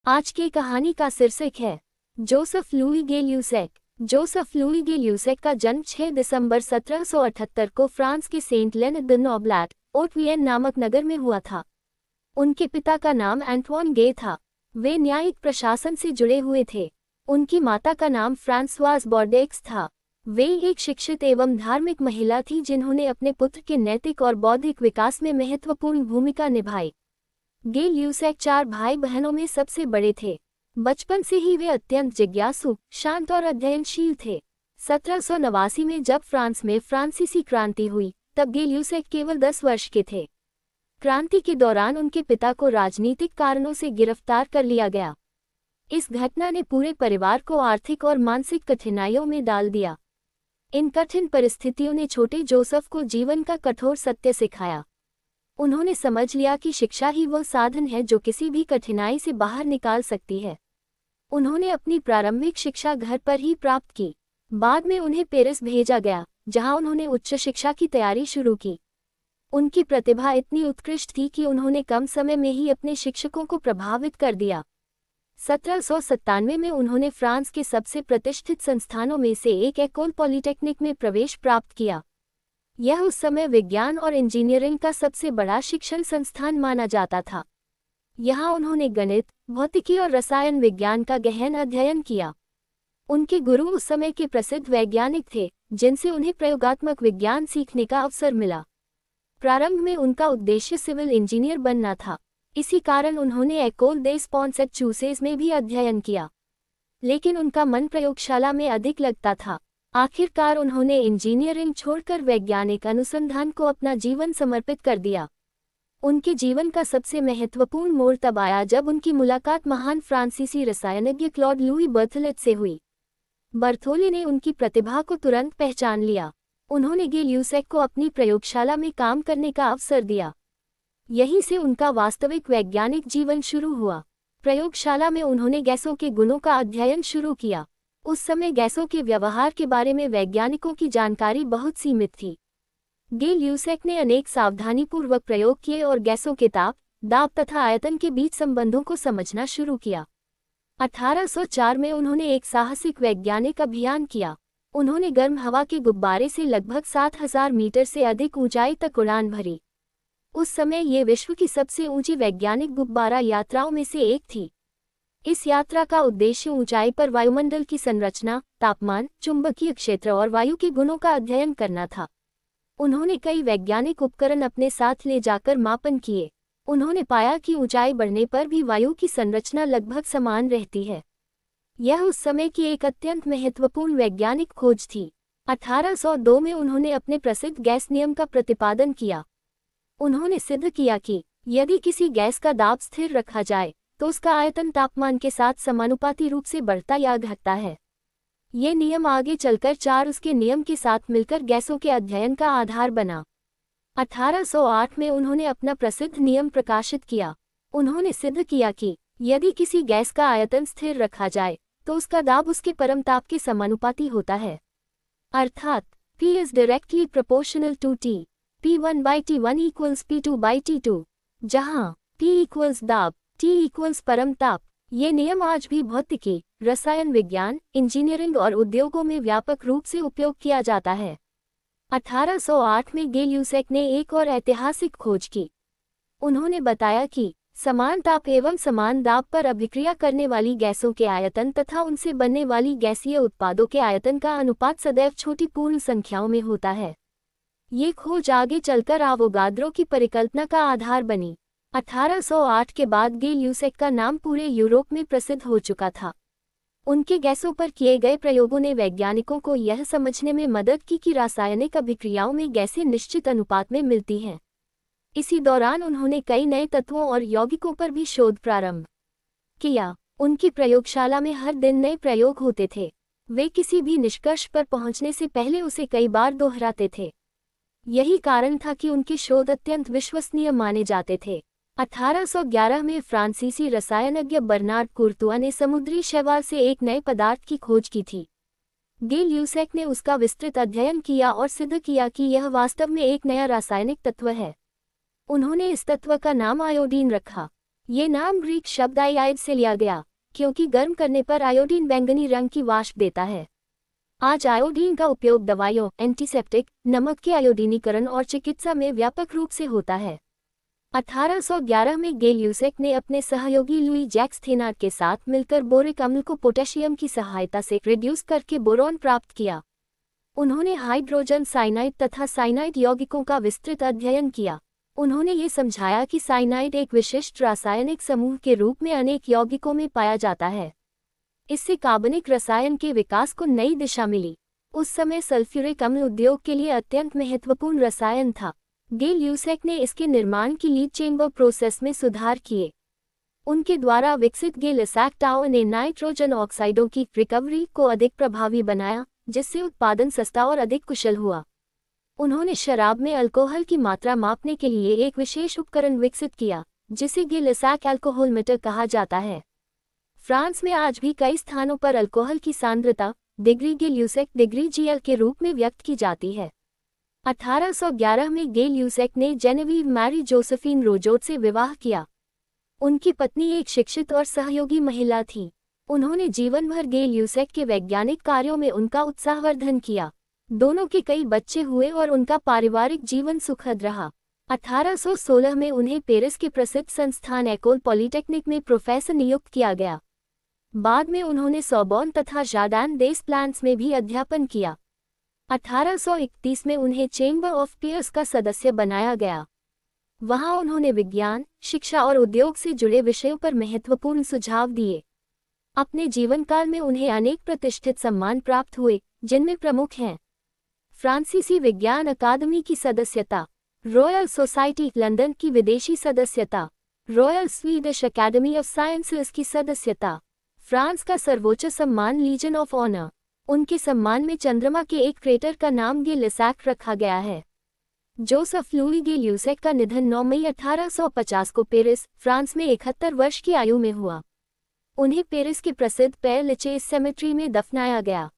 आज की कहानी का शीर्षक है जोसेफ लुई गे ल्यूसेक। जोसेफ लुई गे ल्यूसेक का जन्म 6 दिसंबर 1778 को फ्रांस के सेंट लेन द नोब्लेट ओटवियन नामक नगर में हुआ था। उनके पिता का नाम एंटवान गे था। वे न्यायिक प्रशासन से जुड़े हुए थे। उनकी माता का नाम फ्रांसवाज बॉर्डेक्स था। वे एक शिक्षित एवं धार्मिक महिला थी जिन्होंने अपने पुत्र के नैतिक और बौद्धिक विकास में महत्वपूर्ण भूमिका निभाई। गे ल्यूसेक 4 भाई बहनों में सबसे बड़े थे। बचपन से ही वे अत्यंत जिज्ञासु, शांत और अध्ययनशील थे। 1789 में जब फ्रांस में फ्रांसीसी क्रांति हुई तब गे ल्यूसेक केवल 10 वर्ष के थे। क्रांति के दौरान उनके पिता को राजनीतिक कारणों से गिरफ्तार कर लिया गया। इस घटना ने पूरे परिवार को आर्थिक और मानसिक कठिनाइयों में डाल दिया। इन कठिन परिस्थितियों ने छोटे जोसेफ को जीवन का कठोर सत्य सिखाया। उन्होंने समझ लिया कि शिक्षा ही वह साधन है जो किसी भी कठिनाई से बाहर निकाल सकती है। उन्होंने अपनी प्रारंभिक शिक्षा घर पर ही प्राप्त की। बाद में उन्हें पेरिस भेजा गया, जहां उन्होंने उच्च शिक्षा की तैयारी शुरू की। उनकी प्रतिभा इतनी उत्कृष्ट थी कि उन्होंने कम समय में ही अपने शिक्षकों को प्रभावित कर दिया। 1797 में उन्होंने फ्रांस के सबसे प्रतिष्ठित संस्थानों में से एक एकोल पॉलिटेक्निक में प्रवेश प्राप्त किया। यह उस समय विज्ञान और इंजीनियरिंग का सबसे बड़ा शिक्षण संस्थान माना जाता था। यहाँ उन्होंने गणित, भौतिकी और रसायन विज्ञान का गहन अध्ययन किया। उनके गुरु उस समय के प्रसिद्ध वैज्ञानिक थे, जिनसे उन्हें प्रयोगात्मक विज्ञान सीखने का अवसर मिला। प्रारंभ में उनका उद्देश्य सिविल इंजीनियर बनना था। इसी कारण उन्होंने एकोल देस मैसाचुसेट्स में भी अध्ययन किया, लेकिन उनका मन प्रयोगशाला में अधिक लगता था। आखिरकार उन्होंने इंजीनियरिंग छोड़कर वैज्ञानिक अनुसंधान को अपना जीवन समर्पित कर दिया। उनके जीवन का सबसे महत्वपूर्ण मोड़ तब आया जब उनकी मुलाकात महान फ्रांसीसी रसायनज्ञ क्लॉड लुई बर्थोलेट से हुई। बर्थोले ने उनकी प्रतिभा को तुरंत पहचान लिया। उन्होंने गे ल्यूसेक को अपनी प्रयोगशाला में काम करने का अवसर दिया। यहीं से उनका वास्तविक वैज्ञानिक जीवन शुरू हुआ। प्रयोगशाला में उन्होंने गैसों के गुणों का अध्ययन शुरू किया। उस समय गैसों के व्यवहार के बारे में वैज्ञानिकों की जानकारी बहुत सीमित थी। गे ल्यूसेक ने अनेक सावधानीपूर्वक प्रयोग किए और गैसों के ताप, दाब तथा आयतन के बीच संबंधों को समझना शुरू किया। 1804 में उन्होंने एक साहसिक वैज्ञानिक अभियान किया। उन्होंने गर्म हवा के गुब्बारे से लगभग 7000 मीटर से अधिक ऊंचाई तक उड़ान भरी। उस समय ये विश्व की सबसे ऊंची वैज्ञानिक गुब्बारा यात्राओं में से एक थी। इस यात्रा का उद्देश्य ऊंचाई पर वायुमंडल की संरचना, तापमान, चुंबकीय क्षेत्र और वायु के गुणों का अध्ययन करना था। उन्होंने कई वैज्ञानिक उपकरण अपने साथ ले जाकर मापन किए। उन्होंने पाया कि ऊंचाई बढ़ने पर भी वायु की संरचना लगभग समान रहती है। यह उस समय की एक अत्यंत महत्वपूर्ण वैज्ञानिक खोज थी। 1802 में उन्होंने अपने प्रसिद्ध गैस नियम का प्रतिपादन किया। उन्होंने सिद्ध किया कि यदि किसी गैस का दाब स्थिर रखा जाए तो उसका आयतन तापमान के साथ समानुपाती रूप से बढ़ता या घटता है। ये नियम आगे चलकर चार्ल्स के नियम के साथ मिलकर गैसों के अध्ययन का आधार बना। 1808 में उन्होंने अपना प्रसिद्ध नियम प्रकाशित किया। उन्होंने सिद्ध किया कि यदि किसी गैस का आयतन स्थिर रखा जाए तो उसका दाब उसके परमताप के समानुपाती होता है, अर्थात P is directly proportional to T, P1/T1 equals P2/T2, जहाँ P equals दाब, T equals परमताप। ये नियम आज भी भौतिकी, रसायन विज्ञान, इंजीनियरिंग और उद्योगों में व्यापक रूप से उपयोग किया जाता है। 1808 में गे ल्यूसेक ने एक और ऐतिहासिक खोज की। उन्होंने बताया कि समान ताप एवं समान दाब पर अभिक्रिया करने वाली गैसों के आयतन तथा उनसे बनने वाली गैसीय उत्पादों के आयतन का अनुपात सदैव छोटी पूर्ण संख्याओं में होता है। ये खोज आगे चलकर आवोगाद्रो की परिकल्पना का आधार बनी। 1808 के बाद गे ल्यूसेक का नाम पूरे यूरोप में प्रसिद्ध हो चुका था। उनके गैसों पर किए गए प्रयोगों ने वैज्ञानिकों को यह समझने में मदद की कि रासायनिक अभिक्रियाओं में गैसें निश्चित अनुपात में मिलती हैं। इसी दौरान उन्होंने कई नए तत्वों और यौगिकों पर भी शोध प्रारंभ किया। उनकी प्रयोगशाला में हर दिन नए प्रयोग होते थे। वे किसी भी निष्कर्ष पर पहुंचने से पहले उसे कई बार दोहराते थे। यही कारण था कि उनके शोध अत्यंत विश्वसनीय माने जाते थे। 1811 में फ्रांसीसी रसायनज्ञ बर्नार्ड कुर्तुआ ने समुद्री शैवाल से एक नए पदार्थ की खोज की थी। गे ल्यूसेक ने उसका विस्तृत अध्ययन किया और सिद्ध किया कि यह वास्तव में एक नया रासायनिक तत्व है। उन्होंने इस तत्व का नाम आयोडीन रखा। ये नाम ग्रीक शब्द आयोडाइड से लिया गया, क्योंकि गर्म करने पर आयोडीन बैंगनी रंग की वाष्प देता है। आज आयोडीन का उपयोग दवाइयों, एंटीसेप्टिक, नमक के आयोडीनीकरण और चिकित्सा में व्यापक रूप से होता है। 1811 में गेल ल्यूसेक ने अपने सहयोगी लुई जैक्स थेनार्ड के साथ मिलकर बोरिक अम्ल को पोटेशियम की सहायता से रिड्यूस करके बोरॉन प्राप्त किया। उन्होंने हाइड्रोजन साइनाइड तथा साइनाइड यौगिकों का विस्तृत अध्ययन किया। उन्होंने ये समझाया कि साइनाइड एक विशिष्ट रासायनिक समूह के रूप में अनेक यौगिकों में पाया जाता है। इससे कार्बनिक रसायन के विकास को नई दिशा मिली। उस समय सल्फ्यूरिक अम्ल उद्योग के लिए अत्यंत महत्वपूर्ण रसायन था। गेल ल्यूसेक ने इसके निर्माण की लीड चेंबर प्रोसेस में सुधार किए। उनके द्वारा विकसित गेल ल्यूसेक टाओ ने नाइट्रोजन ऑक्साइडों की रिकवरी को अधिक प्रभावी बनाया, जिससे उत्पादन सस्ता और अधिक कुशल हुआ। उन्होंने शराब में अल्कोहल की मात्रा मापने के लिए एक विशेष उपकरण विकसित किया, जिसे गेल ल्यूसेक अल्कोहल मीटर कहा जाता है। फ्रांस में आज भी कई स्थानों पर अल्कोहल की सांद्रता डिग्री गेल ल्यूसेक डिग्री जीएल के रूप में व्यक्त की जाती है। 1811 में गेल ल्यूसेक ने जेनेविव मैरी जोसेफिन रोजोट से विवाह किया। उनकी पत्नी एक शिक्षित और सहयोगी महिला थी। उन्होंने जीवन भर गेल ल्यूसेक के वैज्ञानिक कार्यों में उनका उत्साहवर्धन किया। दोनों के कई बच्चे हुए और उनका पारिवारिक जीवन सुखद रहा। 1816 में उन्हें पेरिस के प्रसिद्ध संस्थान एकोल पॉलिटेक्निक में प्रोफेसर नियुक्त किया गया। बाद में उन्होंने सोर्बोन तथा जार्डिन देस प्लांस में भी अध्यापन किया। 1831 में उन्हें चेंबर ऑफ पीयर्स का सदस्य बनाया गया। वहां उन्होंने विज्ञान, शिक्षा और उद्योग से जुड़े विषयों पर महत्वपूर्ण सुझाव दिए। अपने जीवनकाल में उन्हें अनेक प्रतिष्ठित सम्मान प्राप्त हुए, जिनमें प्रमुख हैं फ्रांसीसी विज्ञान अकादमी की सदस्यता, रॉयल सोसाइटी लंदन की विदेशी सदस्यता, royal Swedish academy of sciences की सदस्यता, फ्रांस का सर्वोच्च सम्मान लीजन ऑफ ऑनर। उनके सम्मान में चंद्रमा के एक क्रेटर का नाम गेल ल्यूसेक रखा गया है। जोसेफ लुई गेल ल्यूसेक का निधन 9 मई 1850 को पेरिस, फ्रांस में 71 वर्ष की आयु में हुआ। उन्हें पेरिस के प्रसिद्ध पेर लचेज सेमेट्री में दफनाया गया।